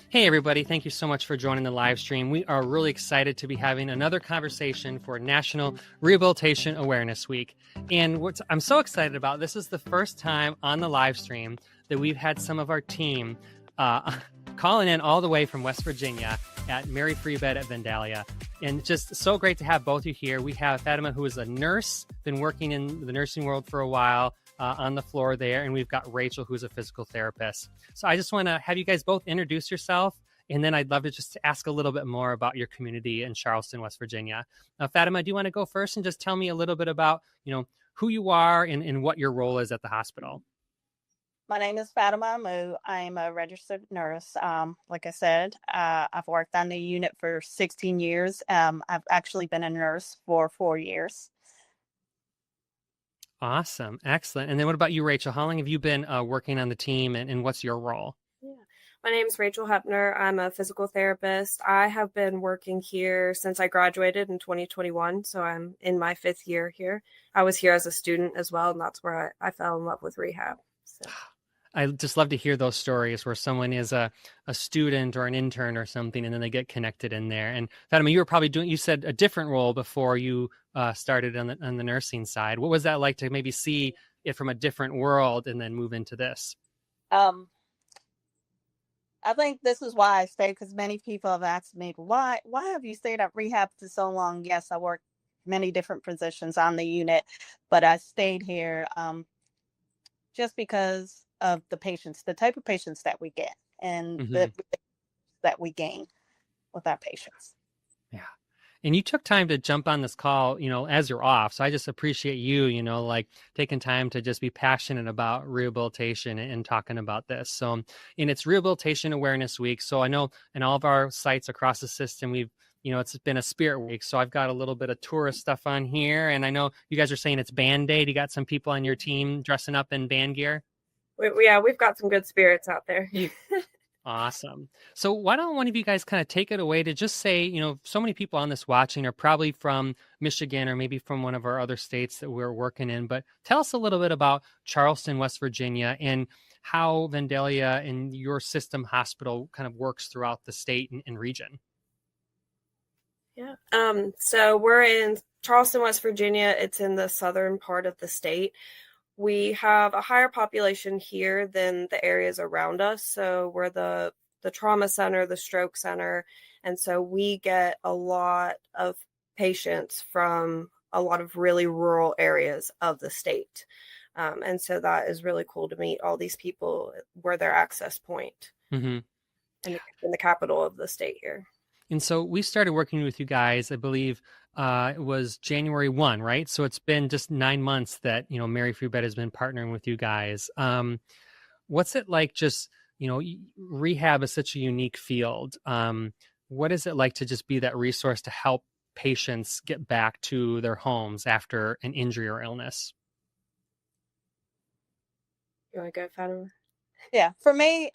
Hey, everybody. Thank you so much for joining the live stream. We are really excited to be having another conversation for National Rehabilitation Awareness Week. And what I'm so excited about, this is the first time on the live stream that we've had some of our team calling in all the way from West Virginia at Mary Free Bed at Vandalia. And just so great to have both of you here. We have Fatimat, who is a nurse, been working in the nursing world for a while, on the floor there. And we've got Rachael, who's a physical therapist. So I just want to have you guys both introduce yourself. And then I'd love to just ask a little bit more about your community in Charleston, West Virginia. Fatimat, do you want to go first and just tell me a little bit about, who you are and what your role is at the hospital? My name is Fatimat Amoo. I'm a registered nurse. Like I said, I've worked on the unit for 16 years. I've actually been a nurse for 4 years. Awesome. Excellent. And then what about you, Rachael? How long have you been working on the team and what's your role? Yeah. My name is Rachael Hepner. I'm a physical therapist. I have been working here since I graduated in 2021. So I'm in my 5th year here. I was here as a student as well. And that's where I fell in love with rehab. So. I just love to hear those stories where someone is a student or an intern or something, and then they get connected in there. And Fatima, you were probably you said a different role before you started on the nursing side. What was that like to maybe see it from a different world and then move into this? I think this is why I stayed, because many people have asked me, why have you stayed at rehab for so long? Yes, I worked many different positions on the unit, but I stayed here just because of the patients, the type of patients that we get, and the that we gain with our patients. Yeah. And you took time to jump on this call, as you're off. So I just appreciate you, like taking time to just be passionate about rehabilitation and talking about this. So, and it's Rehabilitation Awareness Week. So I know in all of our sites across the system, it's been a spirit week. So I've got a little bit of tourist stuff on here. And I know you guys are saying it's band day. You got some people on your team dressing up in band gear? We've got some good spirits out there. Awesome. So why don't one of you guys kind of take it away to just say, so many people on this watching are probably from Michigan or maybe from one of our other states that we're working in, but tell us a little bit about Charleston, West Virginia, and how Vandalia and your system hospital kind of works throughout the state and region. Yeah. So we're in Charleston, West Virginia. It's in the southern part of the state. We have a higher population here than the areas around us. So we're the trauma center, the stroke center. And so we get a lot of patients from a lot of really rural areas of the state. And so that is really cool to meet all these people where their access point in the capital of the state here. And so we started working with you guys, I believe it was January 1, right? So it's been just 9 months that, Mary Free Bed has been partnering with you guys. What's it like just, rehab is such a unique field. What is it like to just be that resource to help patients get back to their homes after an injury or illness? You want to go, Fatima? Yeah, for me,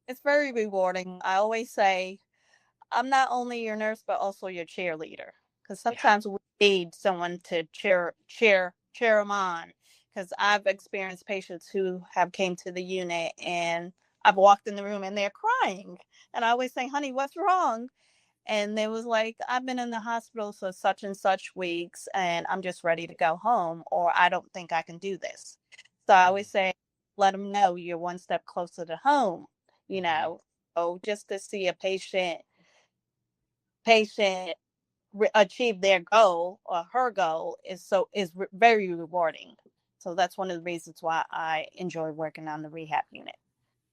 it's very rewarding. I always say, I'm not only your nurse, but also your cheerleader. Because sometimes we need someone to cheer them on. Because I've experienced patients who have came to the unit and I've walked in the room and they're crying. And I always say, honey, what's wrong? And they was like, I've been in the hospital for such and such weeks and I'm just ready to go home, or I don't think I can do this. So I always say, let them know you're one step closer to home, So just to see a patient achieve their goal or her goal is very rewarding. So that's one of the reasons why I enjoy working on the rehab unit.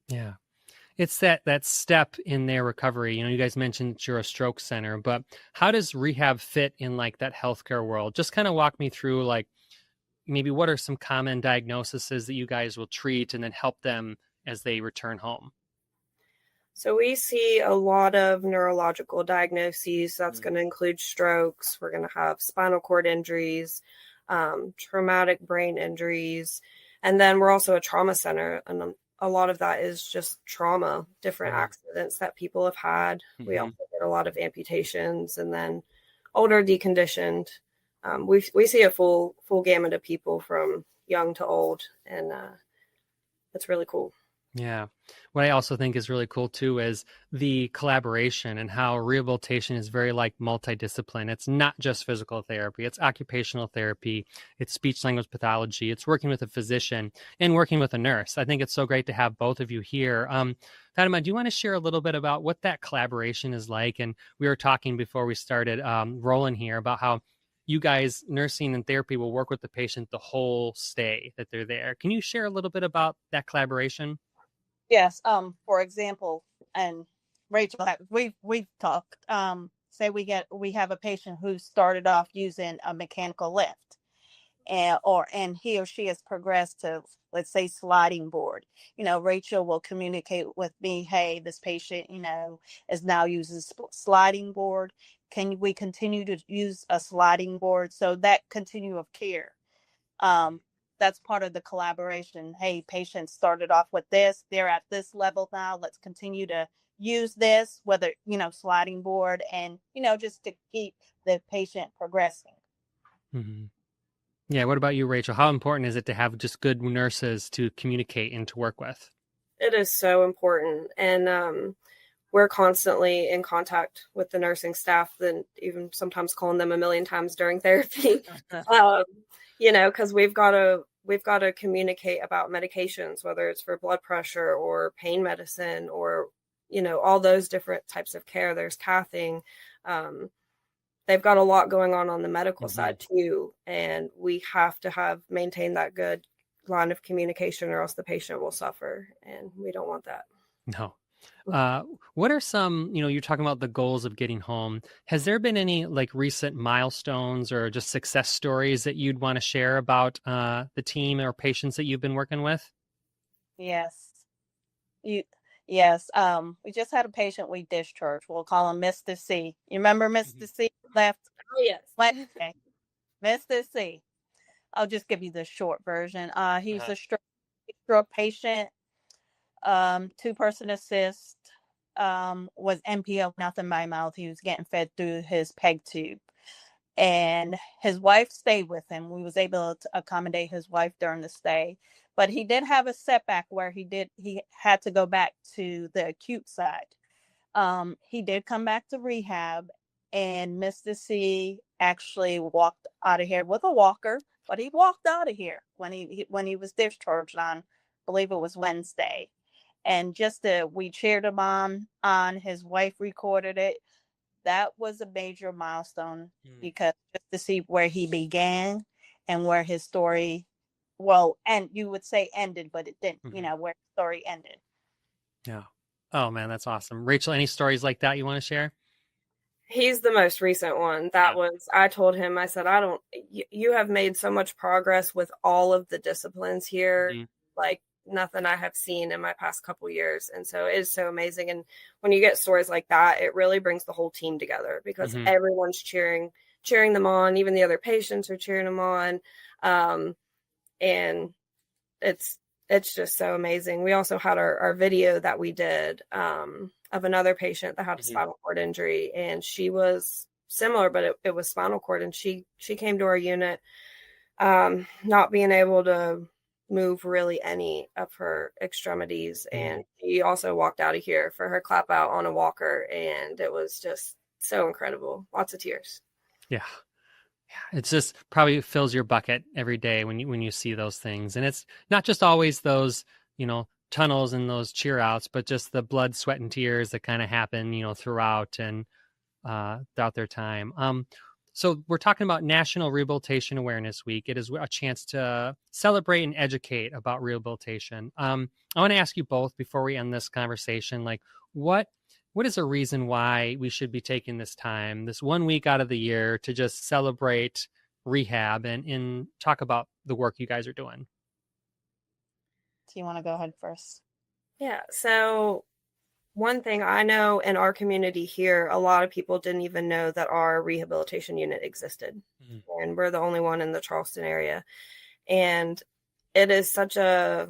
Yeah. It's that step in their recovery. You guys mentioned you're a stroke center, but how does rehab fit in like that healthcare world? Just kind of walk me through like maybe what are some common diagnoses that you guys will treat and then help them as they return home? So we see a lot of neurological diagnoses. That's going to include strokes. We're going to have spinal cord injuries, traumatic brain injuries. And then we're also a trauma center. And a lot of that is just trauma, different accidents that people have had. We also get a lot of amputations and then older deconditioned. We see a full gamut of people from young to old. And it's really cool. Yeah. what I also think is really cool too is the collaboration and how rehabilitation is very like multidiscipline. It's not just physical therapy, it's occupational therapy, it's speech language pathology, it's working with a physician and working with a nurse. I think it's so great to have both of you here. Fatimat, do you want to share a little bit about what that collaboration is like? And we were talking before we started rolling here about how you guys, nursing and therapy, will work with the patient the whole stay that they're there. Can you share a little bit about that collaboration? Yes. For example, and Rachel, we've talked. Say we have a patient who started off using a mechanical lift, and he or she has progressed to, let's say, sliding board. Rachel will communicate with me, hey, this patient, is now using sliding board. Can we continue to use a sliding board? So that continue of care. That's part of the collaboration. Hey, patients started off with this, they're at this level now. Let's continue to use this, whether, sliding board, and, just to keep the patient progressing. Mm-hmm. Yeah. What about you, Rachel? How important is it to have just good nurses to communicate and to work with? It is so important. And we're constantly in contact with the nursing staff, and even sometimes calling them a million times during therapy, because we've got to communicate about medications, whether it's for blood pressure or pain medicine or, all those different types of care. There's cathing. They've got a lot going on the medical side too. And we have to maintain that good line of communication, or else the patient will suffer. And we don't want that. No. What are some, you're talking about the goals of getting home. Has there been any like recent milestones or just success stories that you'd want to share about the team or patients that you've been working with? Yes. Yes. We just had a patient we discharged. We'll call him Mr. C. You remember Mr. C left? Oh, yes. Okay. Mr. C. I'll just give you the short version. He's a stroke patient. 2-person assist, was NPO, nothing by mouth. He was getting fed through his PEG tube, and his wife stayed with him. We was able to accommodate his wife during the stay, but he did have a setback where he had to go back to the acute side. He did come back to rehab, and Mr. C actually walked out of here with a walker, but he walked out of here when he was discharged on, I believe it was Wednesday. And we cheered him on, his wife recorded it. That was a major milestone, because just to see where he began and where his story, and you would say ended, but it didn't, where the story ended. Yeah. Oh man, that's awesome. Rachel, any stories like that you want to share? He's the most recent one. I told him, I said, you have made so much progress with all of the disciplines here. Like, nothing I have seen in my past couple years. And so it is so amazing. And when you get stories like that, it really brings the whole team together, because everyone's cheering them on. Even the other patients are cheering them on. And it's just so amazing. We also had our video that we did of another patient that had a spinal cord injury, and she was similar, but it was spinal cord. And she came to our unit not being able to move really any of her extremities, and she also walked out of here for her clap out on a walker, and it was just so incredible. Lots of tears. Yeah, it's just probably fills your bucket every day when you see those things. And it's not just always those tunnels and those cheer outs, but just the blood, sweat, and tears that kind of happen throughout their time. So we're talking about National Rehabilitation Awareness Week. It is a chance to celebrate and educate about rehabilitation. I want to ask you both before we end this conversation, like what is a reason why we should be taking this time, this 1 week out of the year, to just celebrate rehab and talk about the work you guys are doing? Do you want to go ahead first? Yeah. So one thing I know in our community here, a lot of people didn't even know that our rehabilitation unit existed. And we're the only one in the Charleston area. And it is such a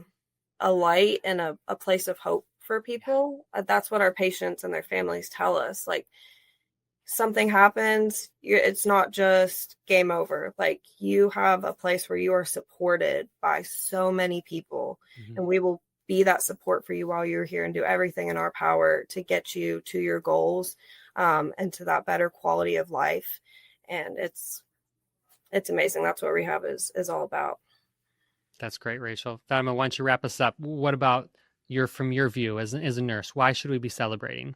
light and a place of hope for people. That's what our patients and their families tell us. Like, something happens, it's not just game over. Like, you have a place where you are supported by so many people, and we will be that support for you while you're here and do everything in our power to get you to your goals, and to that better quality of life. And it's amazing. That's what rehab is all about. That's great, Rachael. Fatima, why don't you wrap us up? What about from your view as a nurse, why should we be celebrating?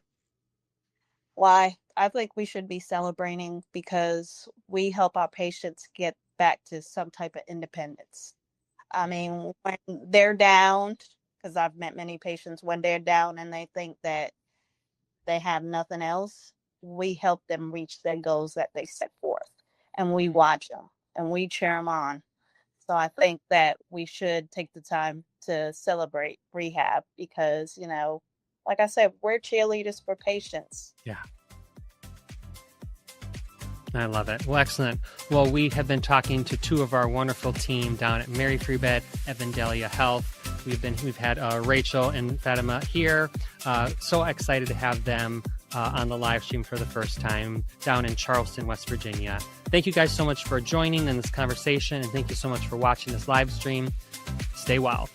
Why? I think we should be celebrating because we help our patients get back to some type of independence. I mean, when they're down, because I've met many patients when they're down and they think that they have nothing else, we help them reach their goals that they set forth. And we watch them and we cheer them on. So I think that we should take the time to celebrate rehab because, you know, like I said, we're cheerleaders for patients. Yeah. I love it. Well, excellent. Well, we have been talking to two of our wonderful team down at Mary Free Bed at Vandalia Health. We've had Rachael and Fatima here. So excited to have them on the live stream for the first time down in Charleston, West Virginia. Thank you guys so much for joining in this conversation, and thank you so much for watching this live stream. Stay well.